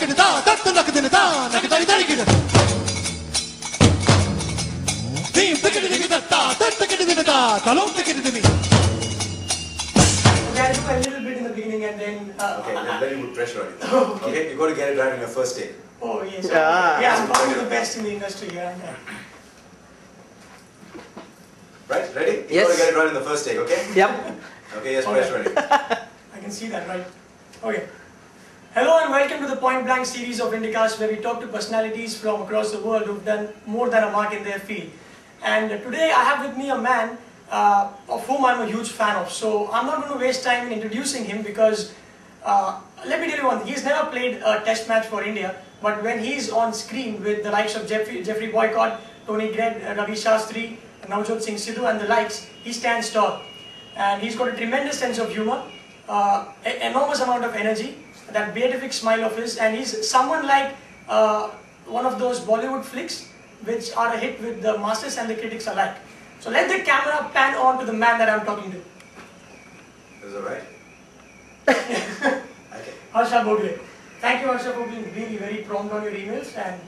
I'll do a little bit in the beginning and then... okay, then you put pressure on it. Okay, you've got to get it right in your first take. Oh, yes. Yeah, I'm probably the best in the industry here. Right, ready? Yes. You've got to get it right in the first take, okay? Yep. Okay, yes, pressure on it. I can see that, right? Okay. Hello and welcome to the Point Blank series of Indicast, where we talk to personalities from across the world who've done more than a mark in their field. And today I have with me a man of whom I'm a huge fan of. So I'm not going to waste time in introducing him because let me tell you one thing. He's never played a test match for India, but when he's on screen with the likes of Jeffrey Boycott, Tony Gregg, Ravi Shastri, Navjot Singh Sidhu and the likes, he stands tall. And he's got a tremendous sense of humor, enormous amount of energy, that beatific smile of his, and he's someone like one of those Bollywood flicks which are a hit with the masses and the critics alike. So let the camera pan on to the man that I'm talking to. Is that right? Okay. Harsha Bhogle. Thank you, Harsha, for being really very prompt on your emails, and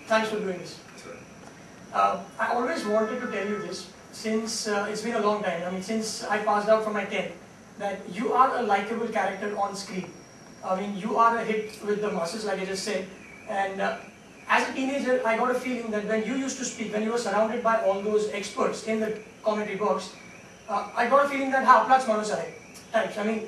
thanks for doing this. That's right. I always wanted to tell you this since it's been a long time. I mean, since I passed out from my 10th, that you are a likable character on screen. I mean, you are a hit with the masses, like I just said. And as a teenager, I got a feeling that when you used to speak, when you were surrounded by all those experts in the commentary box, I got a feeling that, ha, apna's manus hai, types. I mean,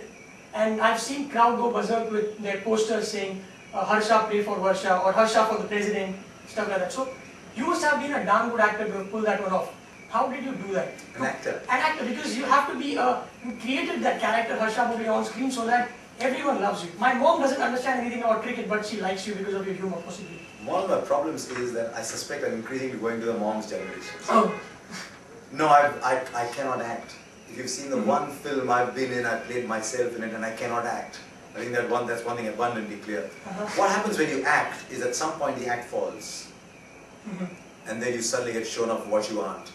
and I've seen crowd go berserk with their posters saying, Harsha pray for Varsha, or Harsha for the president, stuff like that. So, you must have been a damn good actor to pull that one off. How did you do that? An actor. An actor, because you have to be, you created that character, Harsha Bhogle, on screen so that everyone loves you. My mom doesn't understand anything about cricket, but she likes you because of your humor, possibly. One of my problems is that I suspect I'm increasingly going to the mom's generation. Oh. No, I cannot act. If you've seen the one film I've been in, I played myself in it, and I cannot act. I think that's one thing abundantly clear. What happens when you act is at some point the act falls. And then you suddenly get shown up for what you aren't.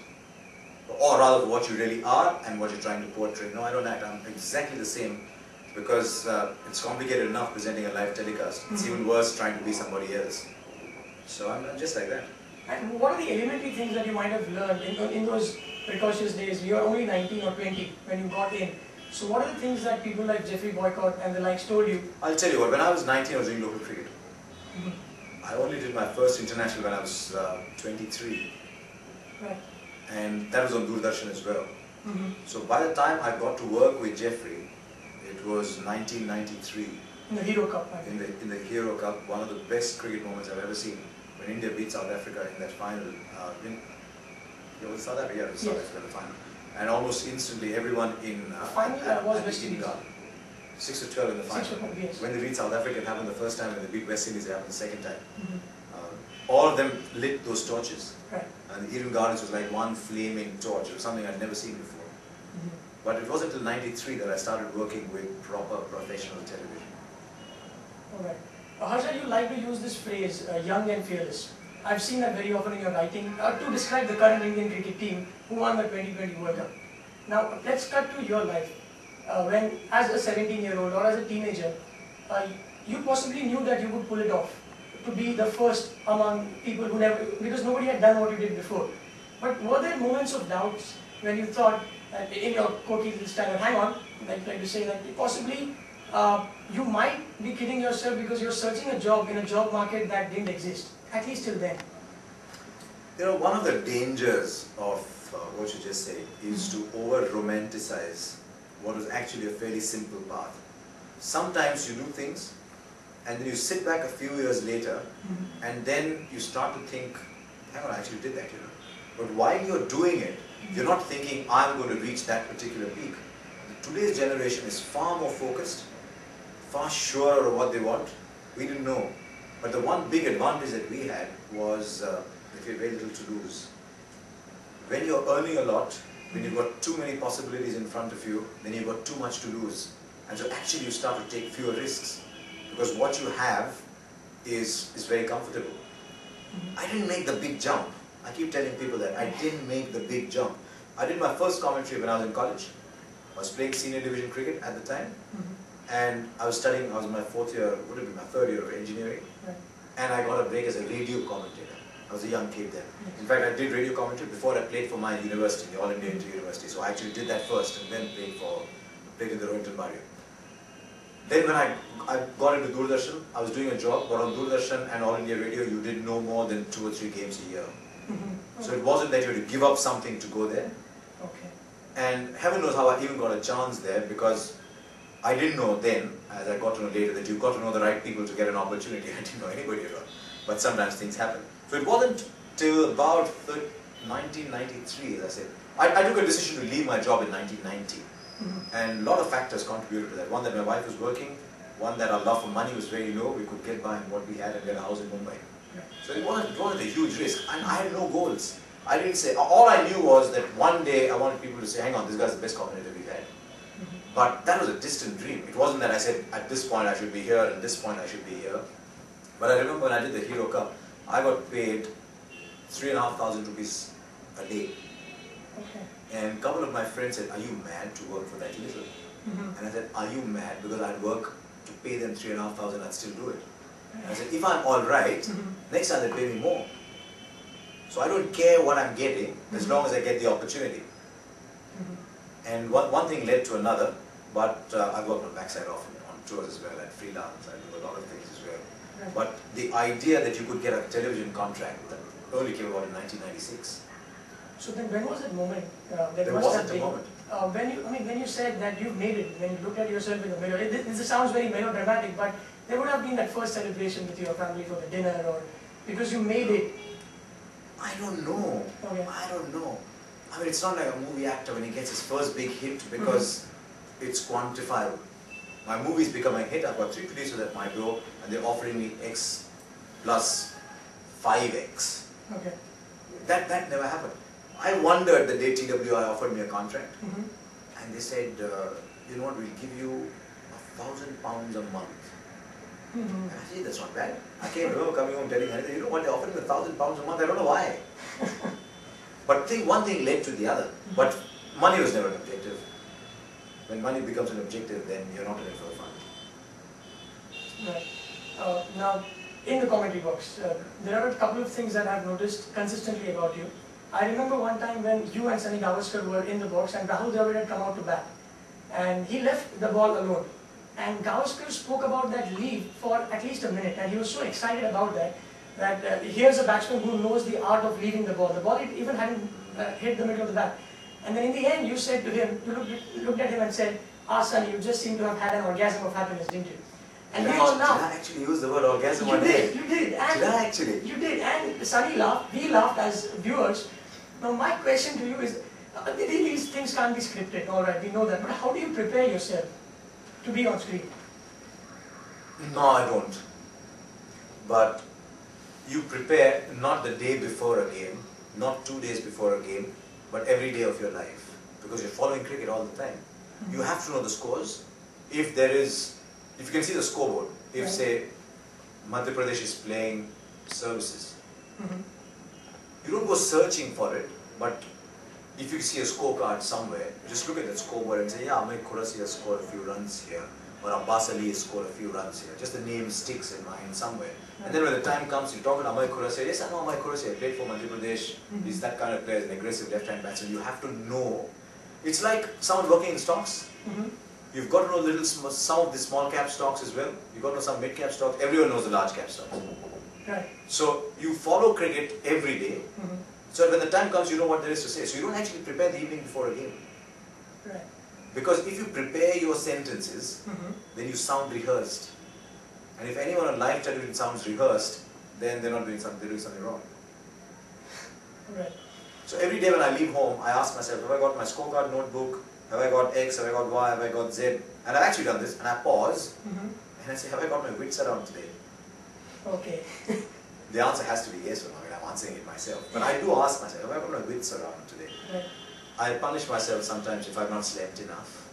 Or rather what you really are and what you're trying to portray. No, I don't act. I'm exactly the same. Because it's complicated enough presenting a live telecast. It's even worse trying to be somebody else. So I'm just like that. And what are the elementary things that you might have learned in those precocious days? You were only 19 or 20 when you got in. So what are the things that people like Jeffrey Boycott and the likes told you? I'll tell you what, when I was 19 I was doing local cricket. I only did my first international when I was 23. Right. And that was on Doordarshan as well. So by the time I got to work with Jeffrey, it was 1993. In the Hero Cup. In the Hero Cup, one of the best cricket moments I've ever seen. When India beat South Africa in that final. It was South Africa, it was South Africa in the final. And almost instantly everyone in the final was West Indies. 6 to 12 in the final. 6 to 12, yes. When they beat South Africa, it happened the first time. When they beat West Indies, it happened the second time. All of them lit those torches. Right. And the Eden Gardens was like one flaming torch. It was something I'd never seen before. But it wasn't until 93 that I started working with proper professional television. Alright. Harsha, you like to use this phrase, young and fearless. I've seen that very often in your writing to describe the current Indian cricket team who won the 2020 World Cup. Now, let's cut to your life. When, as a 17-year-old or as a teenager, you possibly knew that you would pull it off, to be the first among people who never, because nobody had done what you did before. But were there moments of doubts when you thought, in your quirky little style, hang on, like to say that possibly you might be kidding yourself because you're searching a job in a job market that didn't exist, at least till then? You know, one of the dangers of what you just said is to over-romanticize what was actually a fairly simple path. Sometimes you do things and then you sit back a few years later and then you start to think, hang on, I actually did that, you know. But while you're doing it, you're not thinking, I'm going to reach that particular peak. Today's generation is far more focused, far surer of what they want. We didn't know. But the one big advantage that we had was that we had very little to lose. When you're earning a lot, when you've got too many possibilities in front of you, then you've got too much to lose. And so actually you start to take fewer risks. Because what you have is very comfortable. I didn't make the big jump. I keep telling people that. I didn't make the big jump. I did my first commentary when I was in college. I was playing senior division cricket at the time. and I was studying, I was in my fourth year, would it be my third year of engineering, Right. and I got a break as a radio commentator. I was a young kid then. Yes. In fact, I did radio commentary before I played for my university, the All India Inter-University. So I actually did that first and then played in the Rohinton Barrio. Then when I got into Doordarshan, I was doing a job, but on Doordarshan and All India Radio, you did no more than 2 or 3 games a year. So it wasn't that you had to give up something to go there. Okay. And heaven knows how I even got a chance there, because I didn't know then, as I got to know later, that you've got to know the right people to get an opportunity. I didn't know anybody at all. But sometimes things happen. So it wasn't till about 1993, as I said. I took a decision to leave my job in 1990. And a lot of factors contributed to that. One, that my wife was working. One, that our love for money was very low. We could get by on what we had and get a house in Mumbai. Yeah. So it wasn't a huge risk. And I had no goals. I didn't say, all I knew was that one day I wanted people to say, hang on, this guy's the best commentator we've had. But that was a distant dream. It wasn't that I said, at this point I should be here, and at this point I should be here. But I remember when I did the Hero Cup, I got paid 3,500 rupees a day. Okay. And a couple of my friends said, are you mad to work for that little? And I said, are you mad? Because I'd work to pay them 3,500, I'd still do it. And I said, if I'm alright, next time they pay me more. So I don't care what I'm getting, as long as I get the opportunity. And one thing led to another, but I've worked on backside off on tours as well, and freelance, I do a lot of things as well. Right. But the idea that you could get a television contract only came about in 1996. So then when was that moment? There wasn't a moment. When you said that you made it, when you looked at yourself in the mirror, this sounds very melodramatic, but there would have been that first celebration with your family for the dinner, or because you made it. I don't know. Okay. I don't know. I mean, it's not like a movie actor when he gets his first big hit, because it's quantifiable. My movie's become a hit. I've got 3 producers at my door, and they're offering me X plus 5X. Okay. That never happened. I wondered the day TWI offered me a contract, and they said, you know what, we'll give you £1,000 a month. And I said, that's not bad. I can't remember coming home telling her, you know what, they're offering me £1,000 a month, I don't know why. But one thing led to the other. But money was never an objective. When money becomes an objective, then you're not in it for the fun. Right. Now, in the commentary box, there are a couple of things that I've noticed consistently about you. I remember one time when you and Sunny Gavaskar were in the box and Rahul Dravid had come out to bat. And he left the ball alone. And Gavaskar spoke about that leave for at least a minute, and he was so excited about that here's a batsman who knows the art of leaving the ball. The ball even hadn't hit the middle of the bat. And then in the end, you said to him, you looked at him and said, Sunny, you just seem to have had an orgasm of happiness, didn't you? And we all laughed. Did I actually use the word orgasm one day? You did. And did I actually? You did. And Sunny laughed, we laughed as viewers. Now my question to you is, these things can't be scripted, alright, we know that, but how do you prepare yourself to be on screen? No, I don't. But you prepare not the day before a game, not 2 days before a game, but every day of your life. Because you're following cricket all the time. You have to know the scores. If you can see the scoreboard, if say Madhya Pradesh is playing services, you don't go searching for it, but if you see a scorecard somewhere, just look at that scoreboard and say, yeah, Amit Khurasi has scored a few runs here, or Abbas Ali has scored a few runs here. Just the name sticks in mind somewhere. And then when the time comes, you talk to Amit Khurasi, yes, I know Amit Khurasi, I played for Madhya Pradesh, he's that kind of player, an aggressive left-hand batsman. You have to know. It's like someone working in stocks. You've got to know some of the small cap stocks as well. You've got to know some mid cap stocks. Everyone knows the large cap stocks. Right. So you follow cricket every day. So when the time comes, you know what there is to say. So you don't actually prepare the evening before a game. Right. Because if you prepare your sentences, then you sound rehearsed. And if anyone on live television sounds rehearsed, then they're doing something wrong. Right. So every day when I leave home, I ask myself, have I got my scorecard notebook? Have I got X? Have I got Y? Have I got Z? And I've actually done this, and I pause, and I say, have I got my wits around today? Okay. The answer has to be yes or no. I mean, I'm answering it myself. But I do ask myself, have I got my wits around today? Right. I punish myself sometimes if I've not slept enough.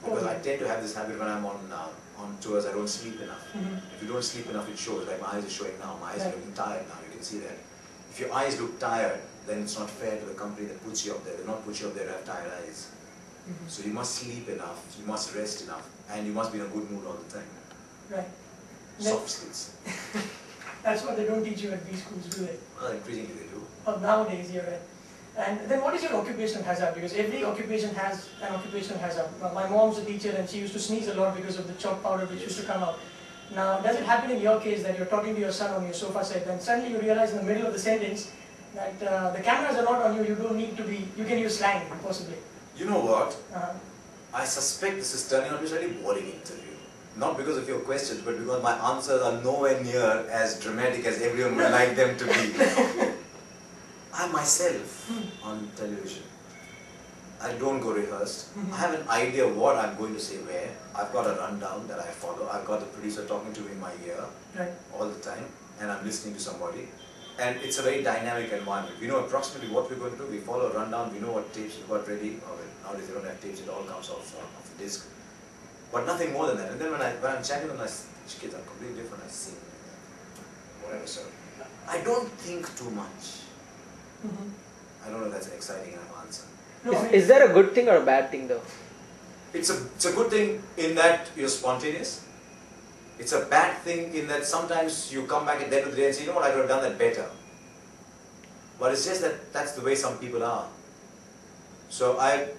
Because I tend to have this habit when I'm on tours, I don't sleep enough. If you don't sleep enough, it shows. Like my eyes are showing now. My eyes are looking tired now. You can see that. If your eyes look tired, then it's not fair to the company that puts you up there. They'll not put you up there to have tired eyes. So you must sleep enough. You must rest enough. and you must be in a good mood all the time. Right. Soft skills. That's what they don't teach you at these schools, do they? Well, increasingly they do. Oh, nowadays, you're right. And then what is your occupational hazard? Because every occupation has an occupational hazard. My mom's a teacher and she used to sneeze a lot because of the chalk powder which used to come out. Now, does it happen in your case that you're talking to your son on your sofa set and suddenly you realize in the middle of the sentence that the cameras are not on you, you don't need to be, you can use slang possibly? You know what? Uh-huh. I suspect this is turning out to be a slightly boring interview. Not because of your questions, but because my answers are nowhere near as dramatic as everyone would like them to be. I myself, on television, I don't go rehearsed. I have an idea what I'm going to say where. I've got a rundown that I follow. I've got the producer talking to me in my ear all the time, and I'm listening to somebody. And it's a very dynamic environment. We know approximately what we're going to do. We follow a rundown. We know what tapes we've got ready. Nowadays they don't have tapes. It all comes off the disc. But nothing more than that. And then when I'm chatting with my kids, I'm completely different. I sing, whatever. So I don't think too much. I don't know if that's an exciting enough answer. No, Is there a good thing or a bad thing though? It's a good thing in that you're spontaneous. It's a bad thing in that sometimes you come back at the end of the day and say, you know what, I could have done that better. But it's just that that's the way some people are. So I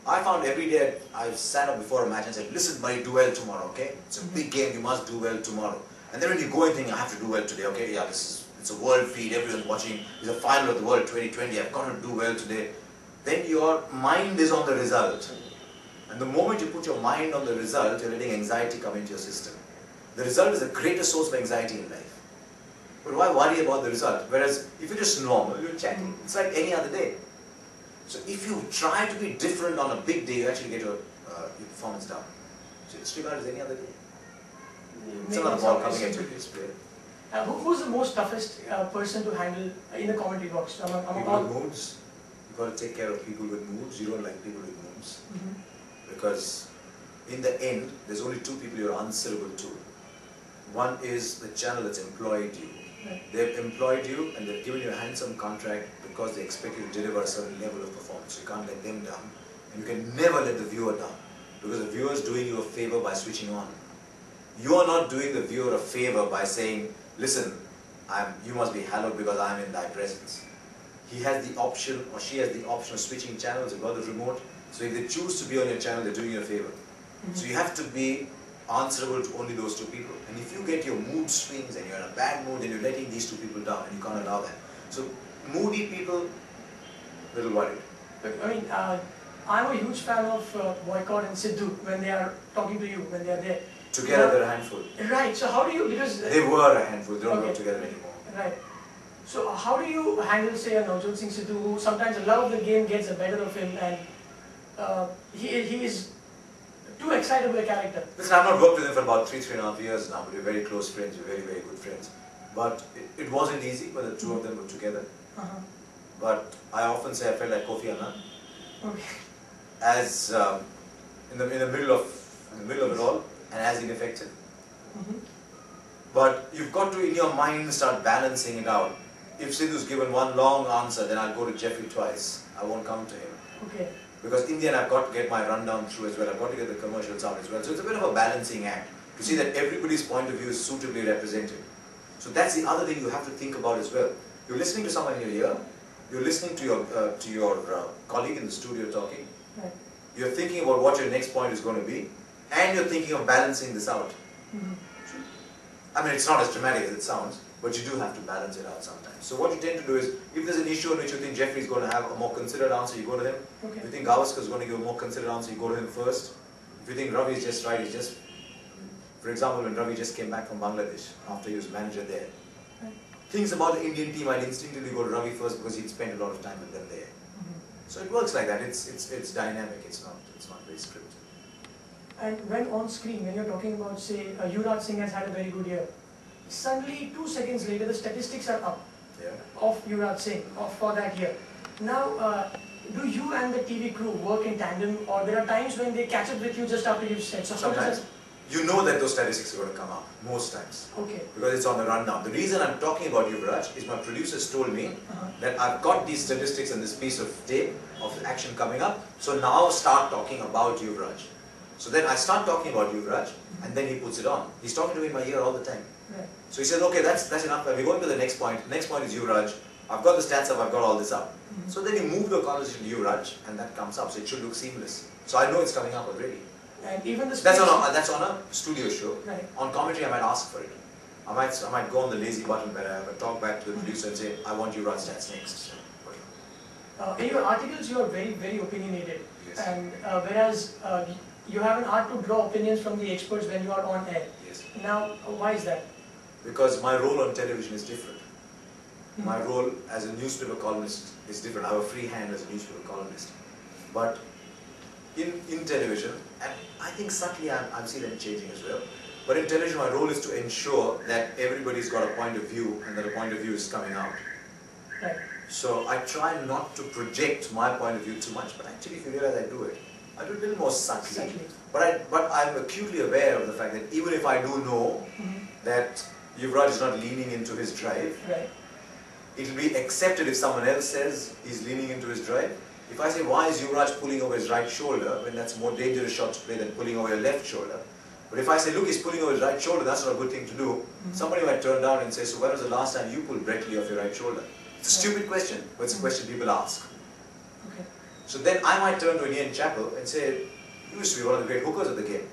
found every day I sat up before a match and said, listen buddy, do well tomorrow, okay? It's a big game, you must do well tomorrow. And then when you go and think, I have to do well today, okay? Yeah, it's a world feed, everyone's watching, it's a final of the world 2020, I've got to do well today. Then your mind is on the result. And the moment you put your mind on the result, you're letting anxiety come into your system. The result is the greatest source of anxiety in life. But why worry about the result? Whereas if you're just normal, you're chatting, it's like any other day. So if you try to be different on a big day, you actually get your performance down. So it's regarded as any other day. It's another ball coming at you. Who's the most toughest person to handle in the commentary box? People with moods. You've got to take care of people with moods. You don't like people with moods. Because in the end, there's only two people you're answerable to. One is the channel that's employed you. They've employed you and they've given you a handsome contract because they expect you to deliver a certain level of performance. You can't let them down. And you can never let the viewer down. Because the viewer is doing you a favor by switching on. You are not doing the viewer a favor by saying, listen, you must be hallowed because I am in thy presence. He has the option or she has the option of switching channels. You've got the remote. So if they choose to be on your channel, they're doing you a favor. So you have to be answerable to only those two people. And if you get your mood swings and you're in a bad mood, then you're letting these two people down and you can't allow that. So moody people, little worried. But I mean, I'm a huge fan of Boycott and Sidhu when they are talking to you, when they are there. Together they're a handful. Right, so how do you, because... They were a handful, they don't work together anymore. Right. So how do you handle, say, a Navjot Singh Sidhu who sometimes the love of the game gets the better of him and he is too excitable a character? Listen, I've not worked with him for about 3.5 years now, but we're very close friends, we're very, very good friends. But it wasn't easy when the two of them were together. But I often say I felt like Kofi Annan. As in the middle of it all, and as ineffective. But you've got to, in your mind, start balancing it out. If Sidhu's given one long answer, then I'll go to Jeffrey twice. I won't come to him. Because in the end, I've got to get my rundown through as well. I've got to get the commercials out as well. So it's a bit of a balancing act to see that everybody's point of view is suitably represented. So that's the other thing you have to think about as well. You're listening to someone in your ear. You're listening to your colleague in the studio talking. You're thinking about what your next point is going to be. And you're thinking of balancing this out. I mean, it's not as dramatic as it sounds, but you do have to balance it out sometimes. So what you tend to do is, if there's an issue in which you think Jeffrey is going to have a more considered answer, you go to him. If you think Gavaskar is going to give a more considered answer, you go to him first. If you think Ravi is just right, for example, when Ravi just came back from Bangladesh, after he was manager there, things about the Indian team, I'd instinctively go to Ravi first because he'd spent a lot of time with them there. So it works like that. It's dynamic. It's not very scripted. And when on screen, when you're talking about, say, Yuvraj Singh has had a very good year, suddenly 2 seconds later the statistics are up of Yuvraj Singh for that year. Now, do you and the TV crew work in tandem, or there are times when they catch up with you just after you've said? So sometimes. You know that those statistics are going to come up, most times. Because it's on the rundown. The reason I'm talking about Yuvraj is my producers told me that I've got these statistics and this piece of tape of action coming up, so now start talking about Yuvraj. So then I start talking about Yuvraj, and then he puts it on. He's talking to me in my ear all the time. Right. So he says, okay, that's enough. We're going to the next point. The next point is Yuvraj. I've got the stats up, I've got all this up. So then you move the conversation to Yuvraj, and that comes up. So it should look seamless. So I know it's coming up already. And even the That's on a studio show. Right. On commentary, I might ask for it. I might go on the lazy button where I would talk back to the producer and say, I want Yuvraj stats next. In your articles, you are very, very opinionated. Yes. And whereas you have an art to draw opinions from the experts when you are on air. Yes. Now, why is that? Because my role on television is different. My role as a newspaper columnist is different. I have a free hand as a newspaper columnist. But in television, and I think subtly I'm seeing them changing as well, but in television my role is to ensure that everybody's got a point of view and that a point of view is coming out. Right. So I try not to project my point of view too much, but actually if you realize I do it a little more subtly. But I'm acutely aware of the fact that even if I do know that Yuvraj is not leaning into his drive, Right. it will be accepted if someone else says he's leaning into his drive. If I say, why is Yuvraj pulling over his right shoulder, when that's a more dangerous shot to play than pulling over your left shoulder. But if I say, look, he's pulling over his right shoulder, that's not a good thing to do. Somebody might turn down and say, so when was the last time you pulled Brett Lee off your right shoulder? It's a stupid question, but it's a question people ask. Okay. So then I might turn to Ian Chappell and say, you used to be one of the great hookers of the game.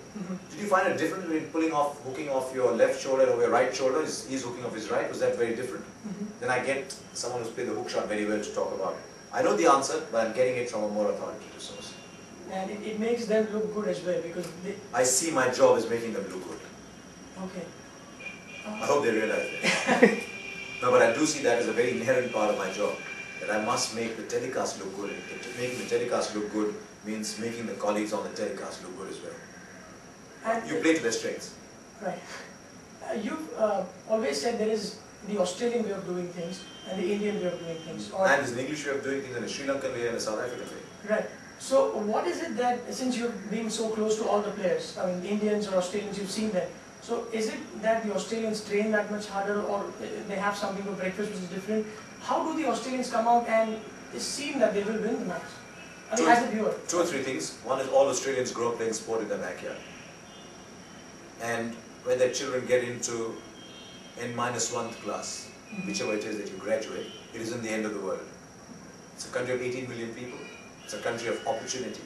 Did you find it different when hooking off your left shoulder over your right shoulder? He's hooking off his right. Was that very different? Then I get someone who's played the hook shot very well to talk about it. I know the answer, but I'm getting it from a more authoritative source. And it makes them look good as well because they... I see my job as making them look good. Okay. I hope they realize that. No, but I do see that as a very inherent part of my job, that I must make the telecast look good. And making the telecast look good means making the colleagues on the telecast look good as well. And You play to their strengths. Right. You've always said there is the Australian way of doing things and the Indian way of doing things. And there's an English way of doing things and a Sri Lankan way and a South African way. Right. So what is it that, since you've been so close to all the players, I mean Indians or Australians, you've seen them, so is it that the Australians train that much harder or they have something for breakfast which is different? How do the Australians come out and it seem that they will win the match? I mean, as a viewer. Two or three things. One is all Australians grow up playing sport in their backyard. And when their children get into N-1 class, whichever it is that you graduate, it isn't the end of the world. It's a country of 18 million people. It's a country of opportunity.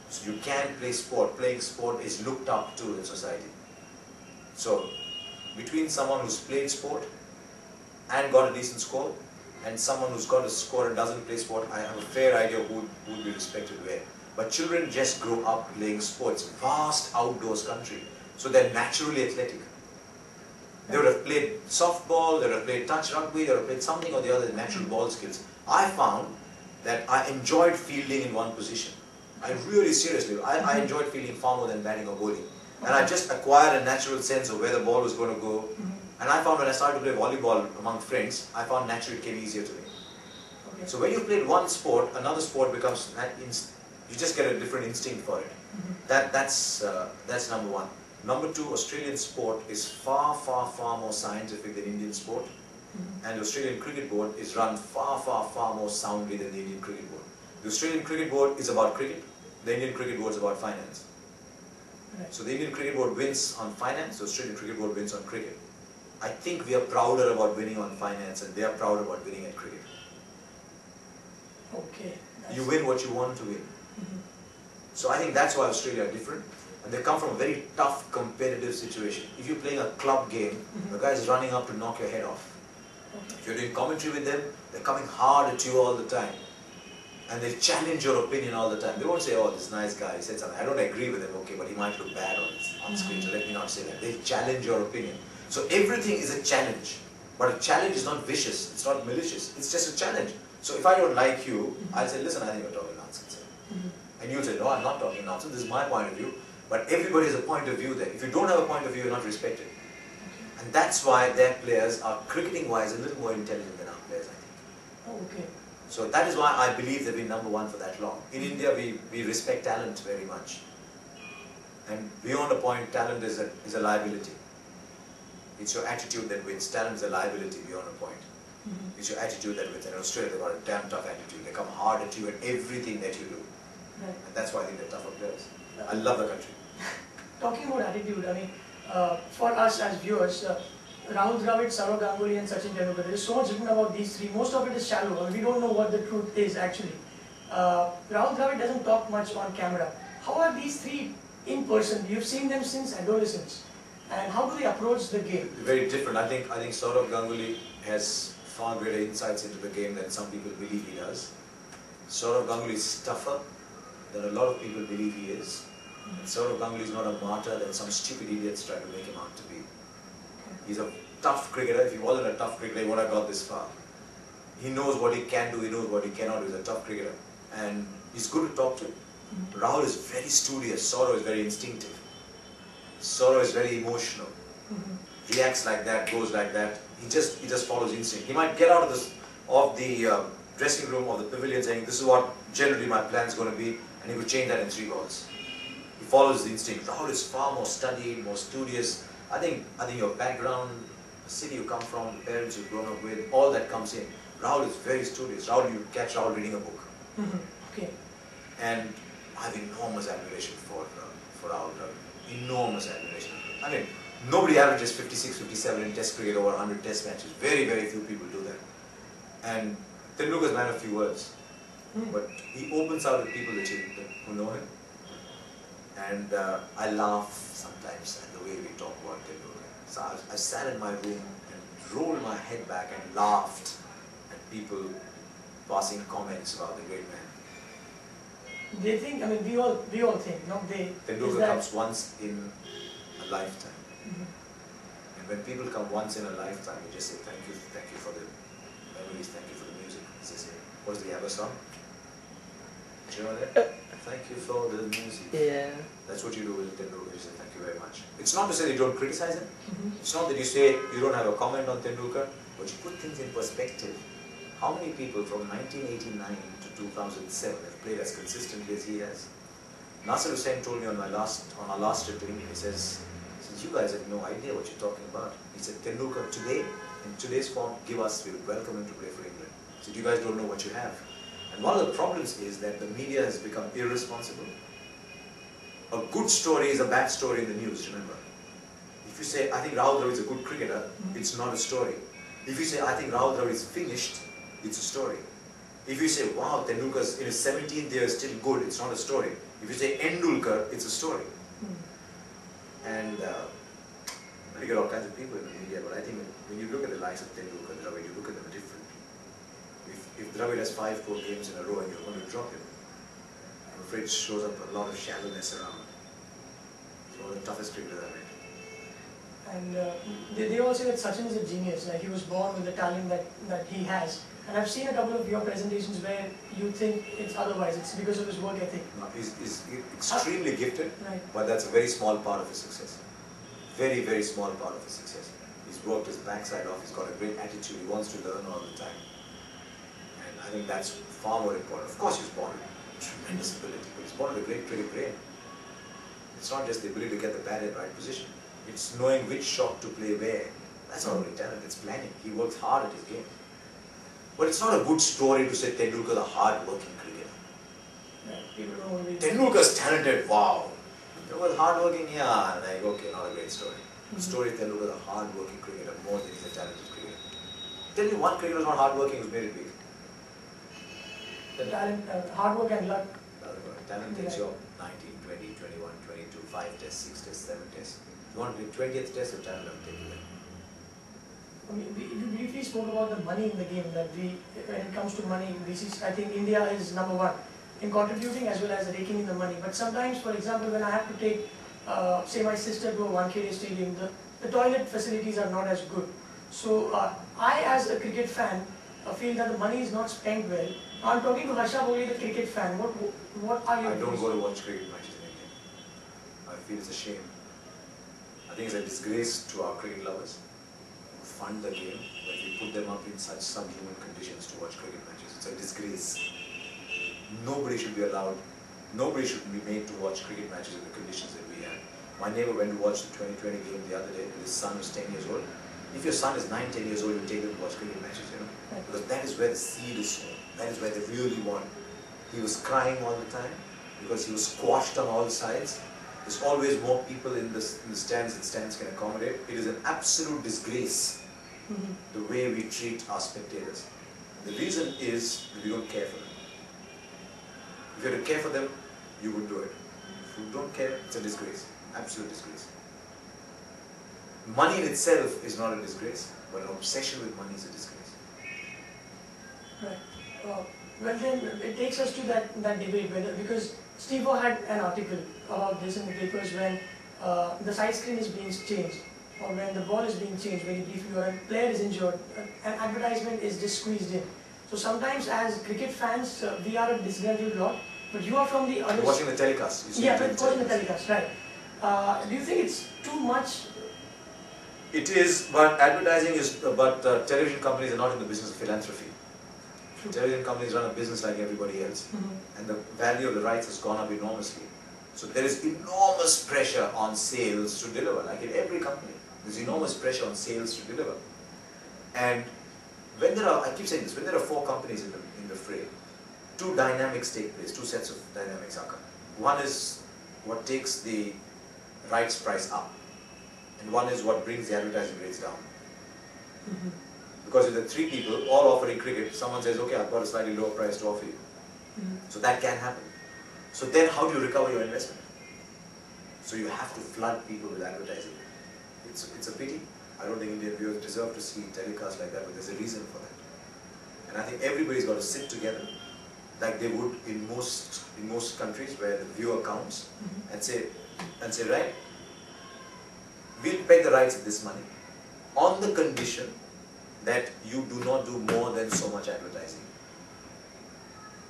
So you can play sport. Playing sport is looked up to in society. So, between someone who's played sport and got a decent score, and someone who's got a score and doesn't play sport, I have a fair idea who would be respected where. But children just grow up playing sports. Vast outdoors country. So they're naturally athletic. They would have played softball, they would have played touch rugby, they would have played something or the other, natural ball skills. I found that I enjoyed fielding in one position. I really seriously, I enjoyed fielding far more than batting or bowling. And I just acquired a natural sense of where the ball was going to go. And I found when I started to play volleyball among friends, I found naturally it came easier to me. Okay. So when you played one sport, another sport becomes, you just get a different instinct for it. That's number one. Number two, Australian sport is far, far, far more scientific than Indian sport. And the Australian Cricket Board is run far, far, far more soundly than the Indian Cricket Board. The Australian Cricket Board is about cricket, the Indian Cricket Board is about finance. Right. So the Indian Cricket Board wins on finance, the Australian Cricket Board wins on cricket. I think we are prouder about winning on finance and they are prouder about winning at cricket. Okay. You win what you want to win. So I think that's why Australia are different. And they come from a very tough competitive situation. If you're playing a club game, the guy is running up to knock your head off. Okay. If you're doing commentary with them, they're coming hard at you all the time. And they challenge your opinion all the time. They won't say, oh, this nice guy, he said something. I don't agree with him, okay, but he might look bad on screen, so let me not say that. They challenge your opinion. So everything is a challenge. But a challenge is not vicious, it's not malicious, it's just a challenge. So if I don't like you, I'll say, listen, I think you're talking nonsense. And you'll say, no, I'm not talking nonsense, this is my point of view. But everybody has a point of view there. If you don't have a point of view, you're not respected. And that's why their players are, cricketing-wise, a little more intelligent than our players, I think. Oh, okay. So that is why I believe they've been number one for that long. In India, we respect talent very much. And beyond a point, talent is a liability. It's your attitude that wins. Talent is a liability beyond a point. It's your attitude that wins. And in Australia, they've got a damn tough attitude. They come hard at you at everything that you do. Right. And that's why I think they're tougher players. I love the country. Talking about attitude, I mean, for us as viewers, Rahul Dravid, Saurav Ganguly and Sachin Tendulkar, there is so much written about these three. Most of it is shallow. I mean, we don't know what the truth is actually. Rahul Dravid doesn't talk much on camera. How are these three in person? You've seen them since adolescence. And how do they approach the game? Very different. I think Saurav Ganguly has far greater insights into the game than some people believe he does. Saurav Ganguly is tougher than a lot of people believe he is. And Saurav Ganguly is not a martyr that some stupid idiots try to make him out to be. He's a tough cricketer. If he wasn't a tough cricketer, he would have got this far. He knows what he can do, he knows what he cannot do. He's a tough cricketer. And he's good to talk to. Rahul is very studious. Saurav is very instinctive. Saurav is very emotional. Reacts like that, goes like that. He just follows instinct. He might get out of the dressing room or the pavilion saying, this is what generally my plan is going to be, and he would change that in 3 balls. He follows the instinct. Rahul is far more studied, more studious. I think your background, the city you come from, the parents you've grown up with, all that comes in. Rahul is very studious. Rahul, you catch Rahul reading a book. Okay. And I have enormous admiration for Rahul Dravid. Enormous admiration. I mean, nobody averages 56, 57 in test cricket over 100 test matches. Very, very few people do that. And Tendulkar's man of few words. But he opens out with people who know him. And I laugh sometimes at the way we talk about Tendulkar. So I sat in my room and rolled my head back and laughed at people passing comments about the great man. They think, I mean, we all think, no? Tendulkar comes once in a lifetime. And when people come once in a lifetime, you just say thank you for the memories, thank you for the music. As they say, what does the ABBA song? Do you know that? Thank you for the music. Yeah. That's what you do with Tendulkar. You say thank you very much. It's not to say that you don't criticize him. It's not that you say you don't have a comment on Tendulkar, but you put things in perspective. How many people from 1989 to 2007 have played as consistently as he has? Nasir Hussain told me on our last trip to India, he says, you guys have no idea what you're talking about. He said, Tendulkar today, in today's form, we'll welcome him to play for England. He said, you guys don't know what you have. And one of the problems is that the media has become irresponsible. A good story is a bad story in the news, remember. If you say, I think Rahul Dravid is a good cricketer, it's not a story. If you say, I think Rahul Dravid is finished, it's a story. If you say, wow, Tendulkar's in his 17th year is still good, it's not a story. If you say Endulkar, it's a story. And you get all kinds of people in the media, but I think when you look at the likes of Tendulkar and Dravid, you look at them differently. If Dravid has 5 poor games in a row and you're going to drop him, I'm afraid it shows up a lot of shallowness around. He's one of the toughest cricketers I've met. And they all say that Sachin is a genius, like he was born with the talent that he has. And I've seen a couple of your presentations where you think it's otherwise, it's because of his work ethic. No, he's extremely gifted, right. But that's a very small part of his success. Very, very small part of his success. He's worked his backside off, he's got a great attitude, he wants to learn all the time. And I think that's far more important. Of course he's born with tremendous ability, but he's born with a great cricket brain. It's not just the ability to get the bat in the right position. It's knowing which shot to play where. That's not only talent, it's planning. He works hard at his game. But it's not a good story to say Tendulkar is a hard-working cricketer. Yeah, Tendulkar's talented, wow. Tendulkar's hard-working, yeah, like, okay, not a great story. The story is Tendulkar is a hard-working cricketer more than he's a talented cricketer. Tell me one cricketer who's not hard-working who's made it big. Talent, hard work and luck. Talent takes you up 19, 20, 21, 22, 5 tests, 6 tests, 7 tests. If you want to play 20th test, your talent will take you there. You briefly spoke about the money in the game, that when it comes to money, I think India is #1 in contributing as well as raking in the money. But sometimes, for example, when I have to take, say my sister to a Wankhede stadium, the toilet facilities are not as good. So I, as a cricket fan, feel that the money is not spent well. I'm talking to Harsha Bhogle, the cricket fan. What are your views? I don't go to watch cricket matches in India. I feel it's a shame. I think it's a disgrace to our cricket lovers who fund the game when we put them up in such subhuman conditions to watch cricket matches. It's a disgrace. Nobody should be allowed, nobody should be made to watch cricket matches in the conditions that we have. My neighbor went to watch the 2020 game the other day with his son who's 10 years old. If your son is 9, 10 years old, you take them to watch cricket matches, you know. Because that is where the seed is sown. That is where they really want. He was crying all the time because he was squashed on all sides. There's always more people in the stands than stands can accommodate. It is an absolute disgrace the way we treat our spectators. The reason is that we don't care for them. If you had to care for them, you would do it. If you don't care, it's a disgrace. Absolute disgrace. Money in itself is not a disgrace, but an obsession with money is a disgrace. Right. Well then, it takes us to that debate whether, because Steve-O had an article about this in the papers when the side screen is being changed, or when the ball is being changed very briefly, or a player is injured, an advertisement is just squeezed in. So sometimes as cricket fans, we are a disgruntled lot, but you are from the other... Watching the telecast. Yeah, but watching the telecast, right. Do you think it's too much? It is, but advertising is, but television companies are not in the business of philanthropy. True. Television companies run a business like everybody else, and the value of the rights has gone up enormously. So there is enormous pressure on sales to deliver, like in every company. There's enormous pressure on sales to deliver. And when there are, I keep saying this, when there are 4 companies in the fray, 2 dynamics take place, 2 sets of dynamics occur. One is what takes the rights price up, and one is what brings the advertising rates down. Because if there are 3 people all offering cricket, someone says, okay, I've got a slightly lower price to offer you. So that can happen. So then how do you recover your investment? So you have to flood people with advertising. It's a pity. I don't think Indian viewers deserve to see telecasts like that, but there's a reason for that. And I think everybody's got to sit together like they would in most countries where the viewer counts and say, right, we'll pay the rights of this money on the condition that you do not do more than so much advertising.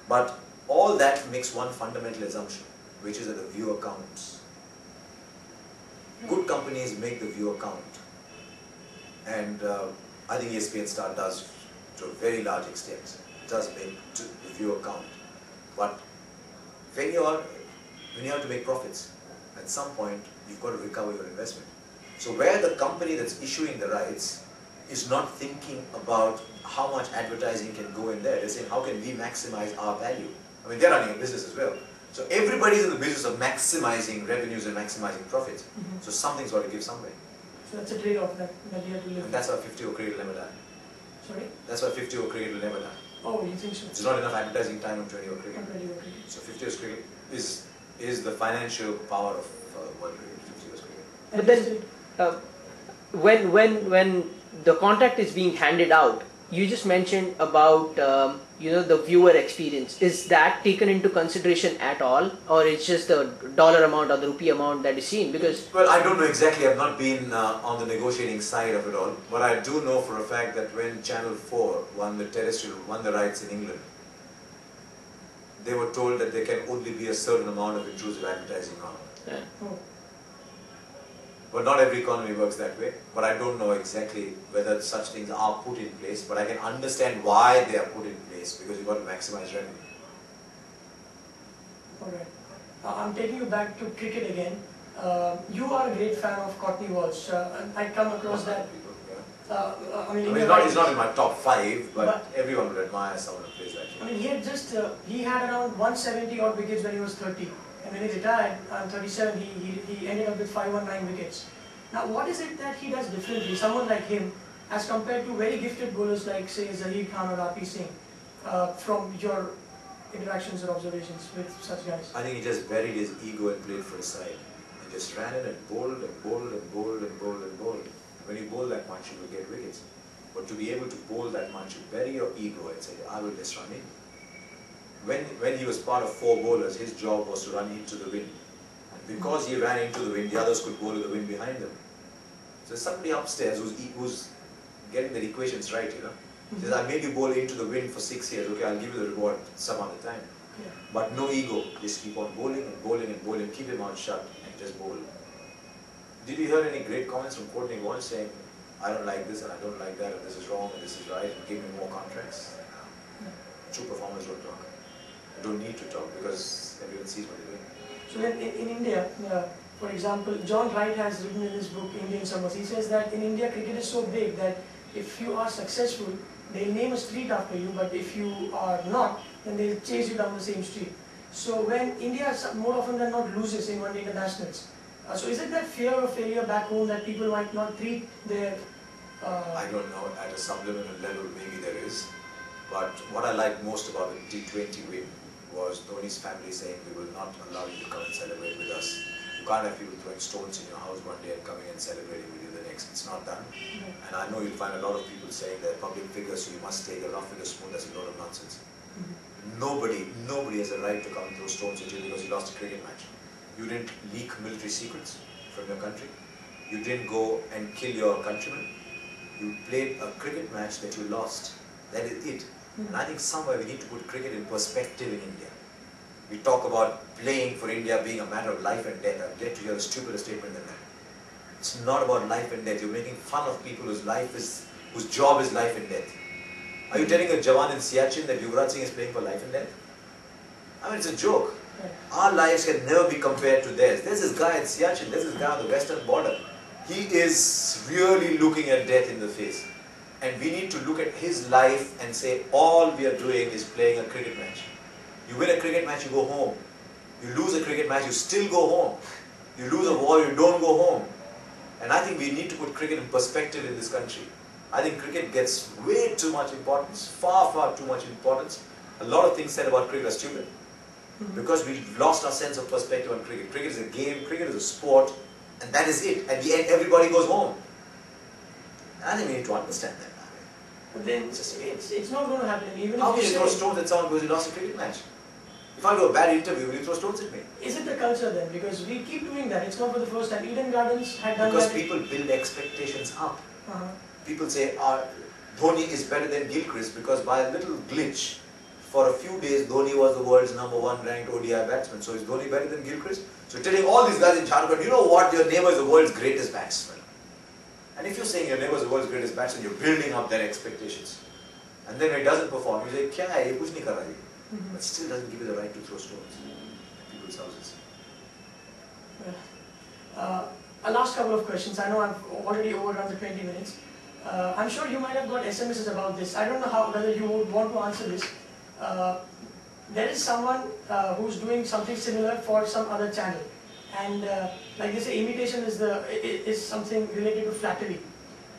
But all that makes one fundamental assumption, which is that the viewer counts. Good companies make the viewer count. And I think ESPN Star does to a very large extent. It does make the viewer count. But when you have to make profits, at some point you've got to recover your investment. So where the company that's issuing the rights is not thinking about how much advertising can go in there, they're saying how can we maximize our value? I mean, they're running a business as well. So everybody's in the business of maximizing revenues and maximizing profits. So something's got to give somewhere. So that's a trade-off that you have to live And with. that's why 50 over cricket will never die. Sorry? That's why 50 over cricket will never die. Oh, you think so? There's not enough advertising time on 20 over cricket. On 20 over cricket. So 50 over cricket is the financial power of world cricket, 50 over cricket. But then, when the contract is being handed out, you just mentioned about the viewer experience. Is that taken into consideration at all, or it's just the dollar amount or the rupee amount that is seen? Because Well, I don't know exactly. I've not been on the negotiating side of it all, but I do know for a fact that when Channel 4 won the rights in England, they were told that there can only be a certain amount of intrusive advertising on it. Oh. But not every economy works that way. But I don't know exactly whether such things are put in place. But I can understand why they are put in place, because you've got to maximize revenue. Alright. I'm taking you back to cricket again. You are a great fan of Courtney Walsh. I come across that. I mean, he's not in my top 5, but everyone would admire someone who plays that game. I mean, he had around 170 odd wickets when he was 30. And when he retired, 37, he ended up with 519 wickets. Now, what is it that he does differently, someone like him, as compared to very gifted bowlers like, say, Zaheer Khan or Rafi Singh, from your interactions or observations with such guys? I think he just buried his ego and played for his side. He just ran in and bowled and bowled and bowled and bowled and bowled. When you bowl that much, you will get wickets. But to be able to bowl that much, you bury your ego and say, I will just run in. When he was part of 4 bowlers, his job was to run into the wind. And because he ran into the wind, the others could bowl with the wind behind them. So there's somebody upstairs who's getting the equations right, you know. He says, I made you bowl into the wind for 6 years, okay, I'll give you the reward some other time. Yeah. But no ego, just keep on bowling and bowling and bowling, keep him out shut and just bowl. Did you hear any great comments from Courtney Walsh saying, I don't like this and I don't like that, and this is wrong and this is right, and give me more contracts? No. True performers don't talk. Don't need to talk because everyone sees what they're doing. So in India, for example, John Wright has written in his book Indian Summers, he says that in India cricket is so big that if you are successful, they'll name a street after you, but if you are not, then they'll chase you down the same street. So when India more often than not loses in one-day internationals, so is it that fear of failure back home that people might not treat their... I don't know, at a subliminal level maybe there is. But what I liked most about the T20 win was Dhoni's family saying, we will not allow you to come and celebrate with us. You can't have people throwing stones in your house one day and coming and celebrating with you the next. It's not done. And I know you'll find a lot of people saying they're public figures, so you must take a rough with a spoon. That's a load of nonsense. Nobody has a right to come and throw stones at you because you lost a cricket match. You didn't leak military secrets from your country. You didn't go and kill your countrymen. You played a cricket match that you lost. That is it. And I think somewhere we need to put cricket in perspective in India. We talk about playing for India being a matter of life and death. I've yet to hear a stupider statement than that. It's not about life and death. You're making fun of people whose job is life and death. Are you telling a Jawan in Siachen that Yuvraj Singh is playing for life and death? I mean, it's a joke. Our lives can never be compared to theirs. There's this guy in Siachen, there's this guy on the western border. He is really looking at death in the face. And we need to look at his life and say, all we are doing is playing a cricket match. You win a cricket match, you go home. You lose a cricket match, you still go home. You lose a war, you don't go home. And I think we need to put cricket in perspective in this country. I think cricket gets way too much importance, far, far too much importance. A lot of things said about cricket are stupid. Because we've lost our sense of perspective on cricket. Cricket is a game, cricket is a sport, and that is it. At the end, everybody goes home. And I think we need to understand that. But then it's not going to happen. Even How if can you throw stones at someone because you lost a cricket match? If I do a bad interview, will you throw stones at me? Is it the culture then? Because we keep doing that. It's not for the first time. Eden Gardens had done because that. Because people build expectations up. People say, Dhoni is better than Gilchrist because by a little glitch, for a few days, Dhoni was the world's #1 ranked ODI batsman. So is Dhoni better than Gilchrist? So you're telling all these guys in Jharkhand, you know what, your neighbor is the world's greatest batsman. And if you're saying your neighbor is the world's greatest batsman, you're building up their expectations. And then when he doesn't perform, you say, kya hai, ye kuch nahi kar raha hai. But still doesn't give you the right to throw stones at people's houses. A last couple of questions. I know I've already overrun the 20 minutes. I'm sure you might have got SMSs about this. I don't know whether you would want to answer this. There is someone who's doing something similar for some other channel, and like they say, imitation is something related to flattery,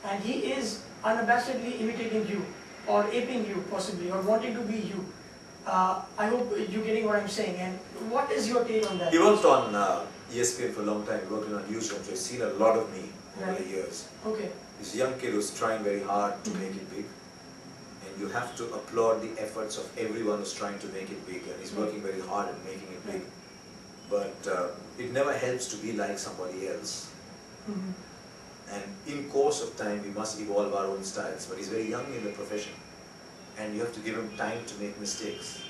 and he is unabashedly imitating you or aping you possibly or wanting to be you. I hope you're getting what I'm saying. And what is your take on that? He worked on ESPN for a long time. He worked on newsroom, so he's seen a lot of me over the years. Okay. He's a young kid who's trying very hard to make it big. And you have to applaud the efforts of everyone who's trying to make it big. And he's working very hard at making it big. But it never helps to be like somebody else. And in course of time, we must evolve our own styles. But he's very young in the profession. And you have to give him time to make mistakes.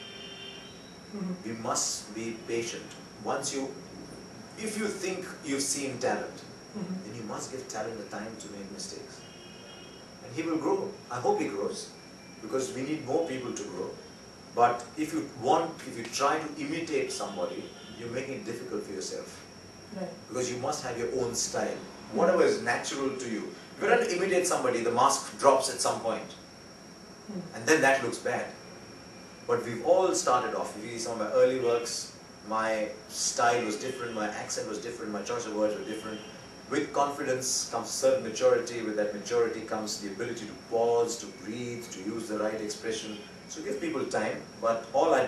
We must be patient. If you think you've seen talent, then you must give talent the time to make mistakes. And he will grow. I hope he grows. Because we need more people to grow. But if you try to imitate somebody, you're making it difficult for yourself. Right. Because you must have your own style. Whatever is natural to you. If you're trying to imitate somebody, the mask drops at some point. And then that looks bad. But we've all started off. If you see some of my early works, my style was different, my accent was different, my choice of words were different. With confidence comes certain maturity. With that maturity comes the ability to pause, to breathe, to use the right expression. So give people time. But all I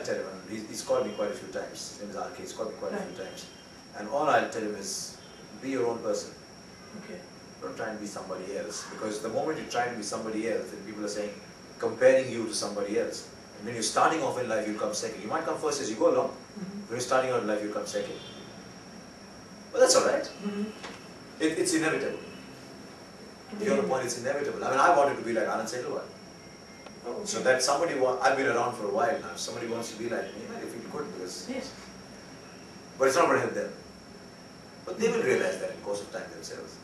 tell him, and he's called me quite a few times. His name is RK. He's called me quite a few times. And all I'll tell him is, be your own person. Okay. Don't try and be somebody else. Because the moment you try to be somebody else, then people are saying, comparing you to somebody else. And when you're starting off in life, you'll come second. You might come first as you go along. When you're starting out in life, you'll come second. But that's alright. It's inevitable. Your point, it's inevitable. I mean, I wanted to be like Anand Setalvad. Oh, okay. So that I've been around for a while now. If somebody wants to be like me, I feel good because. Yes. But it's not going to help them. But they will realize that in the course of time themselves.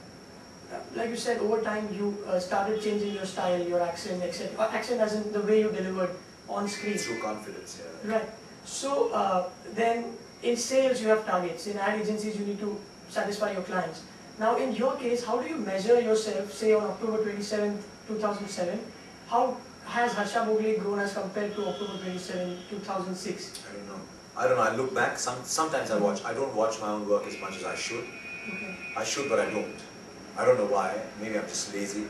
Like you said, over time you started changing your style, your accent, etc. Accent as in the way you delivered on screen. Through confidence, yeah. Right. So then in sales you have targets. In ad agencies you need to satisfy your clients. Now in your case, how do you measure yourself, say on October 27, 2007? How has Harsha Bhogle grown as compared to October 27, 2006? I don't know. I don't know, I look back, sometimes I watch. I don't watch my own work as much as I should. Okay. I should, but I don't. I don't know why. Maybe I'm just lazy.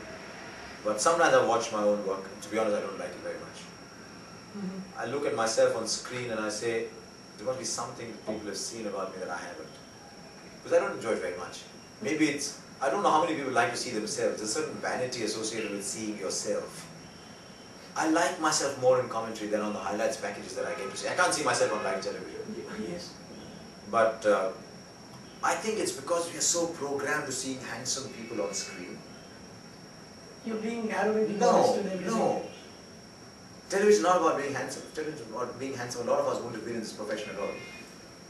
But sometimes I watch my own work, and to be honest, I don't like it very much. I look at myself on screen and I say, there must be something that people have seen about me that I haven't. Because I don't enjoy it very much. Maybe it's, I don't know how many people like to see themselves. There's a certain vanity associated with seeing yourself. I like myself more in commentary than on the highlights packages that I get to see. I can't see myself on live television. Yes. But I think it's because we are so programmed to seeing handsome people on screen. You're being arrogant. No. Television is not about being handsome. Television is about being handsome. A lot of us wouldn't have been in this profession at all.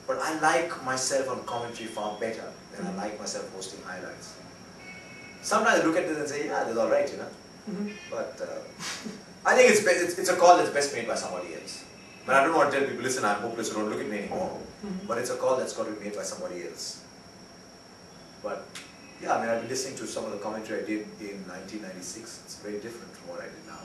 But I like myself on commentary far better than I like myself hosting highlights. Sometimes I look at this and say, yeah, that's all right, you know. But I think it's a call that's best made by somebody else. But I don't want to tell people, listen, I'm hopeless, so don't look at me anymore. But it's a call that's got to be made by somebody else. But yeah, I mean, I've been listening to some of the commentary I did in 1996. It's very different from what I did now.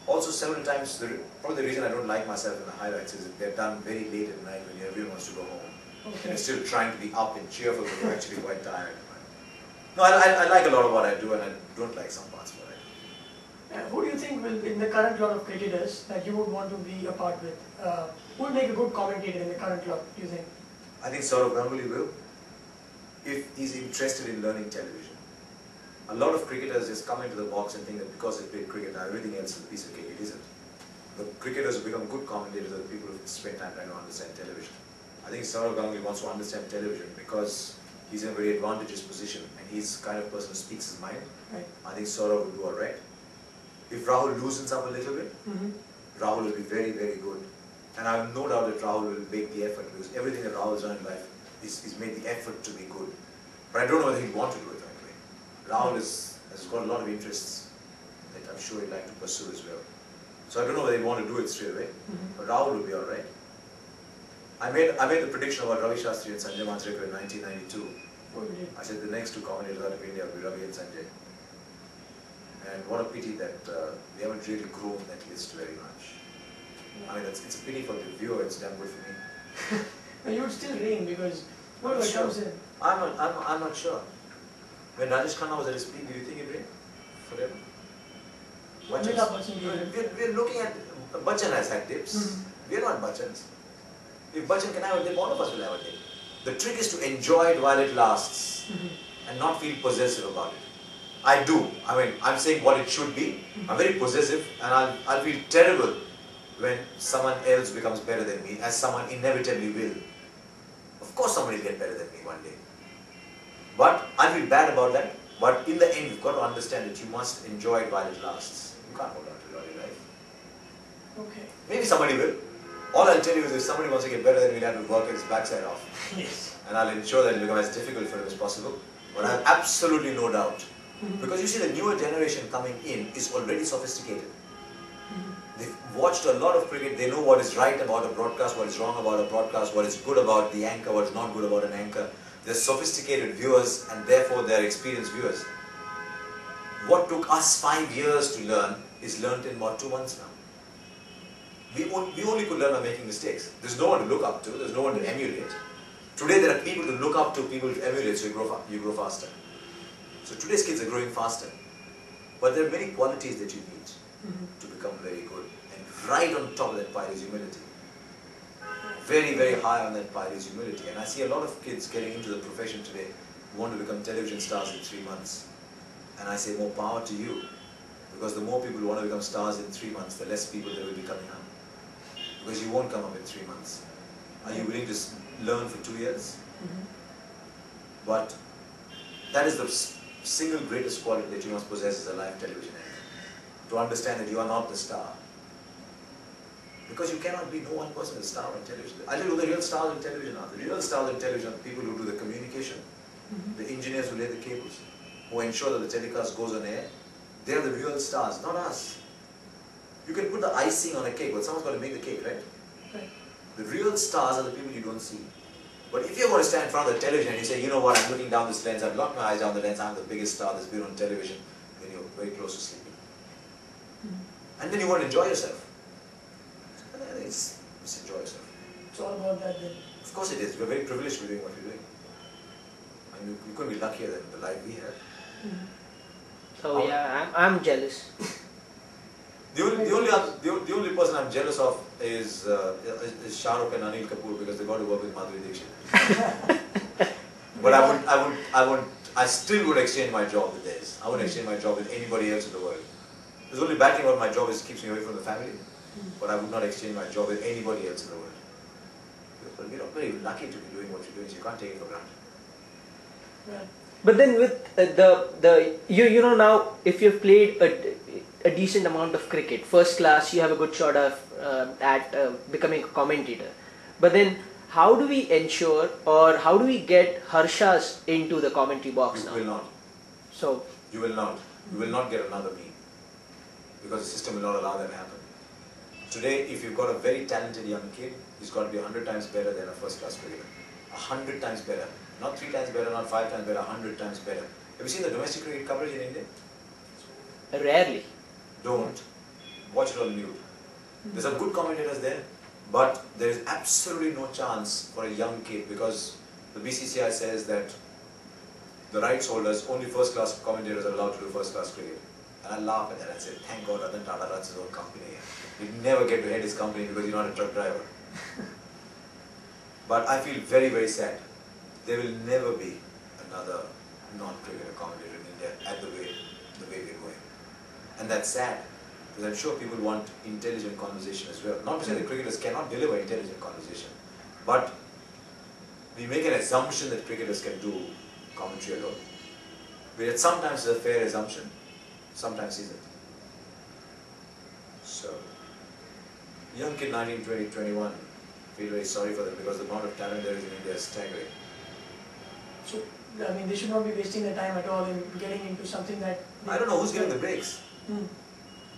Also, several times, probably the reason I don't like myself in the highlights is that they're done very late at night when everyone wants to go home. Okay. And they're still trying to be up and cheerful, but they're actually quite tired. No, I like a lot of what I do, and I don't like some parts of what I do. Who do you think will, in the current lot of cricketers, that you would want to be a part with? Who would make a good commentator in the current lot, do you think? I think Saurav Ganguly will, if he's interested in learning television. A lot of cricketers just come into the box and think that because they play cricket, now everything else is a piece of cake. It isn't. The cricketers who become good commentators are the people who spend time trying to understand television. I think Saurav Ganguly wants to understand television because he's in a very advantageous position and he's the kind of person who speaks his mind. Right. I think Saurav will do alright. If Rahul loosens up a little bit, Rahul will be very, very good. And I have no doubt that Rahul will make the effort because everything that Rahul's done in life is made the effort to be good. But I don't know whether he'd want to do it that way. Rahul has got a lot of interests that I'm sure he'd like to pursue as well. So I don't know whether he'd want to do it straight away. But Rahul will be alright. I made the prediction about Ravi Shastri and Sanjay Manjrekar in 1992. What you did? I said the next two commentators out of India will be Ravi and Sanjay. And what a pity that we haven't really grown that list very much. I mean, it's a pity for the viewer, it's damn good for me. No, you would still reign because whoever comes in. I'm not sure. When Rajesh Khanna was at his peak, do you think he'd reign forever? Amitabh Bachchan. We're looking at, Bachchan has had dips. We're not Bachchans. If Bachchan can have a dip, all of us will have a dip. The trick is to enjoy it while it lasts and not feel possessive about it. I do. I mean, I'm saying what it should be. I'm very possessive and I'll feel terrible when someone else becomes better than me, as someone inevitably will. Of course somebody will get better than me one day. But I feel bad about that. But in the end, you've got to understand that you must enjoy it while it lasts. You can't hold on to it all your life. Okay. Maybe somebody will. All I'll tell you is if somebody wants to get better than me, he'll have to work his backside off. Yes. And I'll ensure that it'll become as difficult for him as possible. But I have absolutely no doubt. Because you see, the newer generation coming in is already sophisticated. They've watched a lot of cricket, they know what is right about a broadcast, what is wrong about a broadcast, what is good about the anchor, what is not good about an anchor. They're sophisticated viewers and therefore they're experienced viewers. What took us 5 years to learn is learnt in about 2 months now. We only could learn by making mistakes. There's no one to look up to, there's no one to emulate. Today there are people to look up to, people to emulate, so you grow faster. So today's kids are growing faster. But there are many qualities that you need to become very good. And right on top of that pile is humility. Very, very high on that pile is humility. And I see a lot of kids getting into the profession today who want to become television stars in 3 months. And I say more power to you. Because the more people who want to become stars in 3 months, the less people there will be coming up. Because you won't come up in 3 months. Are you willing to learn for 2 years? But that is the single greatest quality that you must possess as a live television anchor. To understand that you are not the star. Because you cannot be no one person a star on television. I tell you who the real stars on television are. The real stars on television are the people who do the communication, the engineers who lay the cables, who ensure that the telecast goes on air. They are the real stars, not us. You can put the icing on a cake, but someone's got to make the cake, right? Right. The real stars are the people you don't see. But if you're going to stand in front of the television and you say, you know what, I'm looking down this lens, I've locked my eyes down the lens, I'm the biggest star that's been on television, then you're very close to sleeping. And then you want to enjoy yourself. It's Just enjoy yourself. It's all about that then. Of course it is. We're very privileged to be doing what we're doing. I mean, we couldn't be luckier than the life we have. So yeah, I'm jealous. The only person I'm jealous of is Shah Rukh and Anil Kapoor, because they got to work with Madhuri Dixit. But I still would exchange my job with theirs. I wouldn't exchange my job with anybody else in the world. The only bad thing about my job is it keeps me away from the family. But I would not exchange my job with anybody else in the world. But we're not very lucky to be doing what you're doing, so you can't take it for granted. Yeah. But then with you know now, if you've played a decent amount of cricket, first class, you have a good shot of at becoming a commentator. But then how do we ensure, or how do we get Harshas into the commentary box now? You will not. So You will not. You will not get another me. Because the system will not allow that to happen. Today, if you've got a very talented young kid, he's got to be 100 times better than a first-class cricketer. 100 times better. Not 3 times better, not 5 times better, 100 times better. Have you seen the domestic cricket coverage in India? rarely. Don't. Watch it on mute. There's some good commentators there, but there is absolutely no chance for a young kid, because the BCCI says that the rights holders, only first-class commentators are allowed to do first-class cricket. And I laugh at that. I say, thank God Ratan Tata runs his own company. He'd never get to head his company because he's not a truck driver. But I feel very, very sad. There will never be another non-cricketer commentator in India at the way we're going. And that's sad, because I'm sure people want intelligent conversation as well. Not to say that cricketers cannot deliver intelligent conversation, but we make an assumption that cricketers can do commentary alone. But sometimes it's a fair assumption, sometimes isn't. So, young kid 19, 20, 21, feel very sorry for them, because the amount of talent there is in India is staggering. So, I mean, they should not be wasting their time at all in getting into something that... I don't know who's getting the breaks.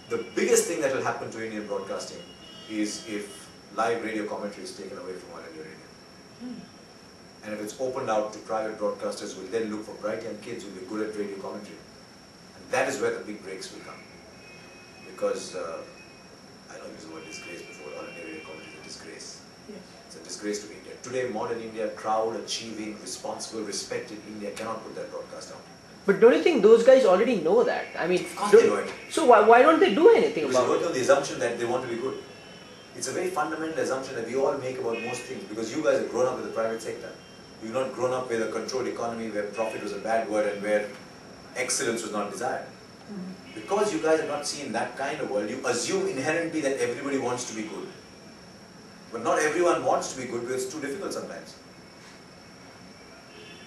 The biggest thing that will happen to Indian broadcasting is if live radio commentary is taken away from All India Radio. And if it's opened out to private broadcasters who will then look for bright young kids who will be good at radio commentary. And that is where the big breaks will come. Because, I know I used the word disgrace before, All India Radio commentary is a disgrace. Yes. It's a disgrace to India. Today, modern India, proud, achieving, responsible, respected India cannot put that broadcast out. But don't you think those guys already know that? I mean, Of course they know it. so why don't they do anything Because about they it? work on the assumption that they want to be good. It's a very fundamental assumption that we all make about most things, because you guys have grown up with the private sector. You've not grown up with a controlled economy where profit was a bad word and where excellence was not desired. Because you guys have not seen that kind of world, you assume inherently that everybody wants to be good. But not everyone wants to be good, because it's too difficult sometimes.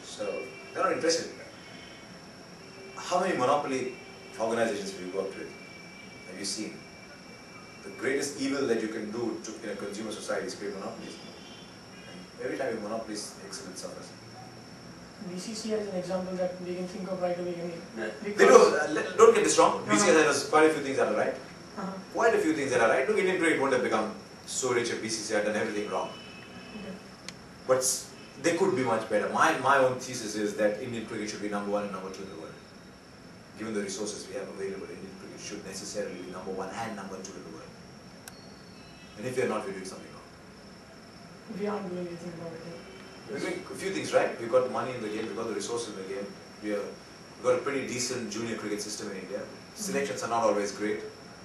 So, they're not interested in that. How many monopoly organizations have you worked with? Have you seen? The greatest evil that you can do in a consumer society is create monopolies. And every time you monopolize, excellence suffers. BCCI is an example that we can think of right away. I mean, They don't get this wrong. BCCI has quite a few things that are right. Quite a few things that are right. Look, Indian cricket won't have become so rich if BCCI had done everything wrong. But they could be much better. My own thesis is that Indian cricket should be number 1 and number 2 in the world. Given the resources we have available, Indian cricket should necessarily be number 1 and number 2 in the world. And if we are not, we're doing something wrong. We aren't doing anything about it. We're doing a few things right. We've got the money in the game, we've got the resources in the game. We've got a pretty decent junior cricket system in India. Selections are not always great,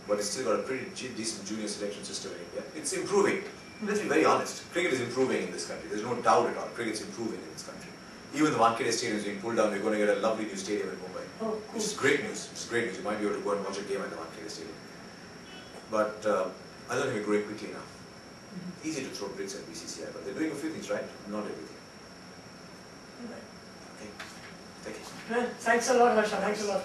but it's still got a pretty decent junior selection system in India. It's improving. Let's be very honest. Cricket is improving in this country. There's no doubt at all. Cricket's improving in this country. Even the Wankhede Stadium is being pulled down. We're going to get a lovely new stadium in Mumbai. Oh, cool. Which is great news. It's great news. You might be able to go and watch a game at the Wankhede Stadium. But I don't think we're growing quickly enough. Easy to throw bricks at BCCI, but they're doing a few things right, not everything. Right. Okay. Thank you. Well, thanks a lot, Harsha. Thanks a lot.